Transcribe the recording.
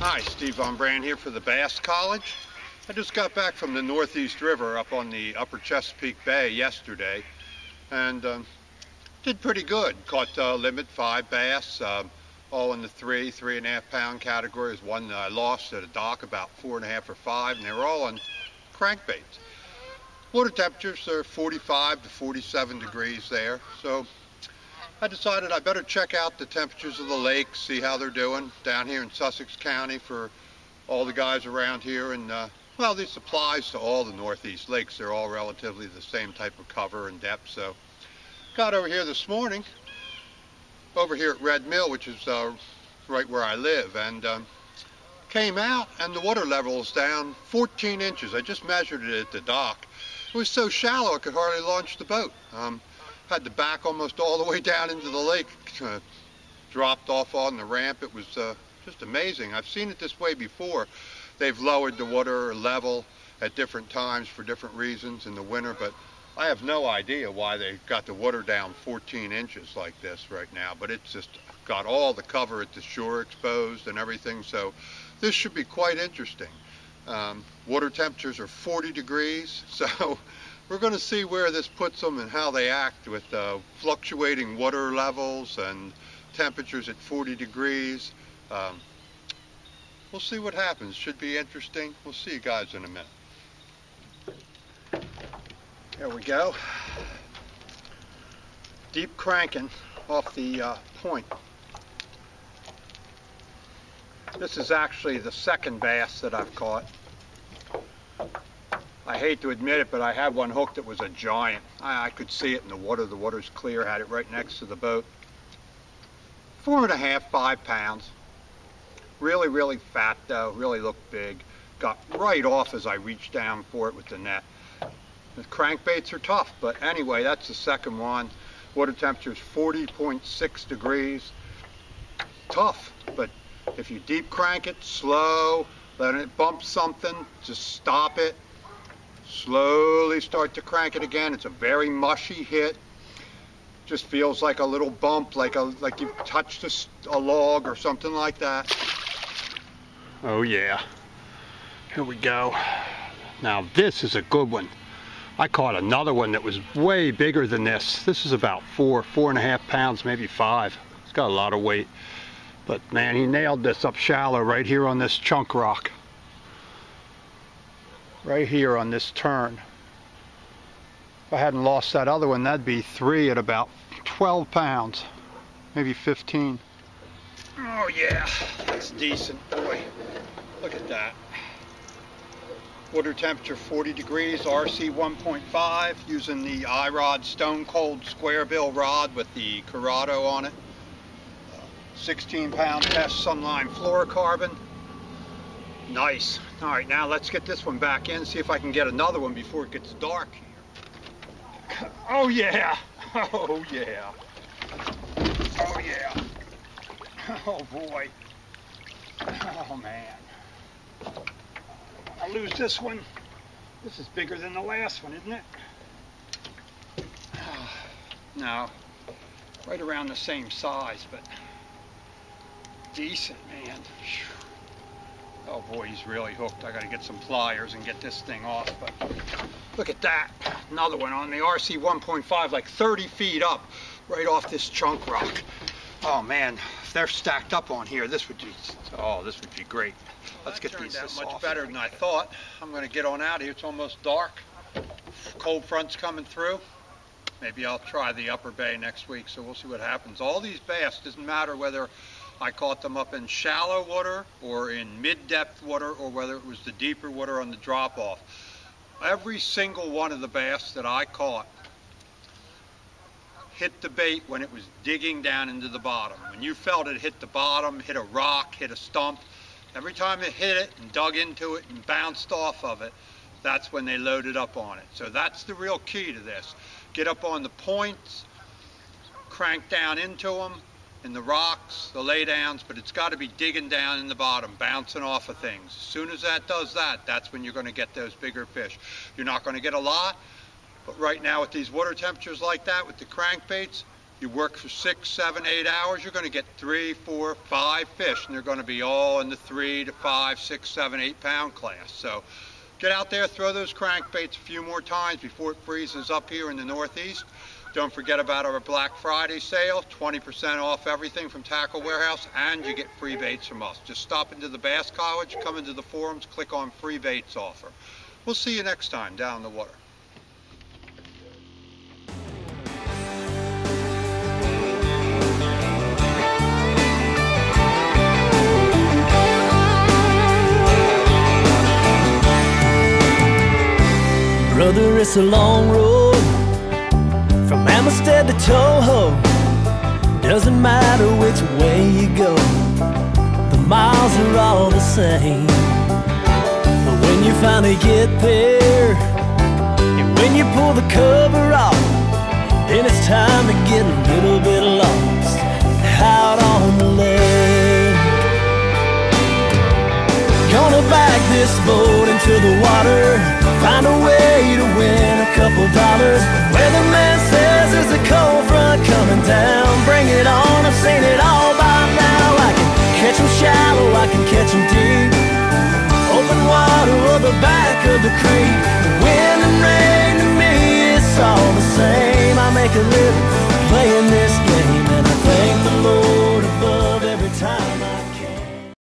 Hi, Steve Von Brand here for the Bass College. I just got back from the Northeast River up on the upper Chesapeake Bay yesterday and did pretty good. Caught limit 5 bass, all in the 3.5 pound categories. One I lost at a dock about 4.5 or 5, and they were all on crankbaits. Water temperatures are 45 to 47 degrees there, so I decided I better check out the temperatures of the lake, see how they're doing down here in Sussex County for all the guys around here. And well, this applies to all the Northeast lakes. They're all relatively the same type of cover and depth. So got over here this morning, over here at Red Mill, which is right where I live, and came out and the water level is down 14 inches. I just measured it at the dock. It was so shallow I could hardly launch the boat. Had to back almost all the way down into the lake, dropped off on the ramp. It was just amazing. I've seen it this way before. They've lowered the water level at different times for different reasons in the winter, but I have no idea why they got the water down 14 inches like this right now. But it's just got all the cover at the shore exposed and everything, so this should be quite interesting. Water temperatures are 40 degrees, so we're going to see where this puts them and how they act with fluctuating water levels and temperatures at 40 degrees. We'll see what happens. Should be interesting. We'll see you guys in a minute. There we go. Deep cranking off the point. This is actually the second bass that I've caught. I hate to admit it, but I had one hooked that was a giant. I could see it in the water. The water's clear. Had it right next to the boat. 4.5, 5 pounds. Really, really fat though. Really looked big. Got right off as I reached down for it with the net. The crankbaits are tough, but anyway, that's the second one. Water temperature is 40.6 degrees. Tough, but if you deep crank it, slow, let it bump something, just stop it. Slowly start to crank it again. It's a very mushy hit. Just feels like a little bump, like you've touched a log or something like that. Oh yeah. Here we go. Now this is a good one. I caught another one that was way bigger than this. This is about 4.5 pounds, maybe 5. It's got a lot of weight. But man, he nailed this up shallow right here on this chunk rock. Right here on this turn. If I hadn't lost that other one, that'd be 3 at about 12 pounds, maybe 15. Oh yeah, that's decent, boy. Look at that. Water temperature 40 degrees, RC 1.5, using the iRod Stone Cold Square Bill rod with the Corrado on it. 16-pound test Sunline fluorocarbon. Nice. All right, now let's get this one back in, see if I can get another one before it gets dark here. Oh yeah, oh yeah, oh yeah, oh boy, oh man. I'll lose this one. This is bigger than the last one, isn't it? No, right around the same size, but decent, man. Oh boy, he's really hooked. I gotta get some pliers and get this thing off, but look at that. Another one on the RC 1.5, like 30 feet up, right off this chunk rock. Oh man, if they're stacked up on here, this would be, oh, this would be great. Let's get these off. Much better than I thought. I'm gonna get on out of here. It's almost dark. Cold front's coming through. Maybe I'll try the upper bay next week, so we'll see what happens. All these bass, doesn't matter whether I caught them up in shallow water or in mid-depth water or whether it was the deeper water on the drop-off. Every single one of the bass that I caught hit the bait when it was digging down into the bottom. When you felt it hit the bottom, hit a rock, hit a stump, every time it hit it and dug into it and bounced off of it, that's when they loaded up on it. So that's the real key to this. Get up on the points, crank down into them, in the rocks, the laydowns, but it's got to be digging down in the bottom, bouncing off of things. As soon as that does that, that's when you're going to get those bigger fish. You're not going to get a lot, but right now with these water temperatures like that, with the crankbaits, You work for 6, 7, 8 hours, you're going to get 3, 4, 5 fish, and they're going to be all in the 3 to 5, 6, 7, 8 pound class. So get out there, throw those crankbaits a few more times before it freezes up here in the Northeast. Don't forget about our Black Friday sale, 20% off everything from Tackle Warehouse, and you get free baits from us. Just stop into the Bass College, come into the forums, click on free baits offer. We'll see you next time down in the water. Brother, it's a long road from Amistad to Toho. Doesn't matter which way you go, the miles are all the same. But when you finally get there, and when you pull the curve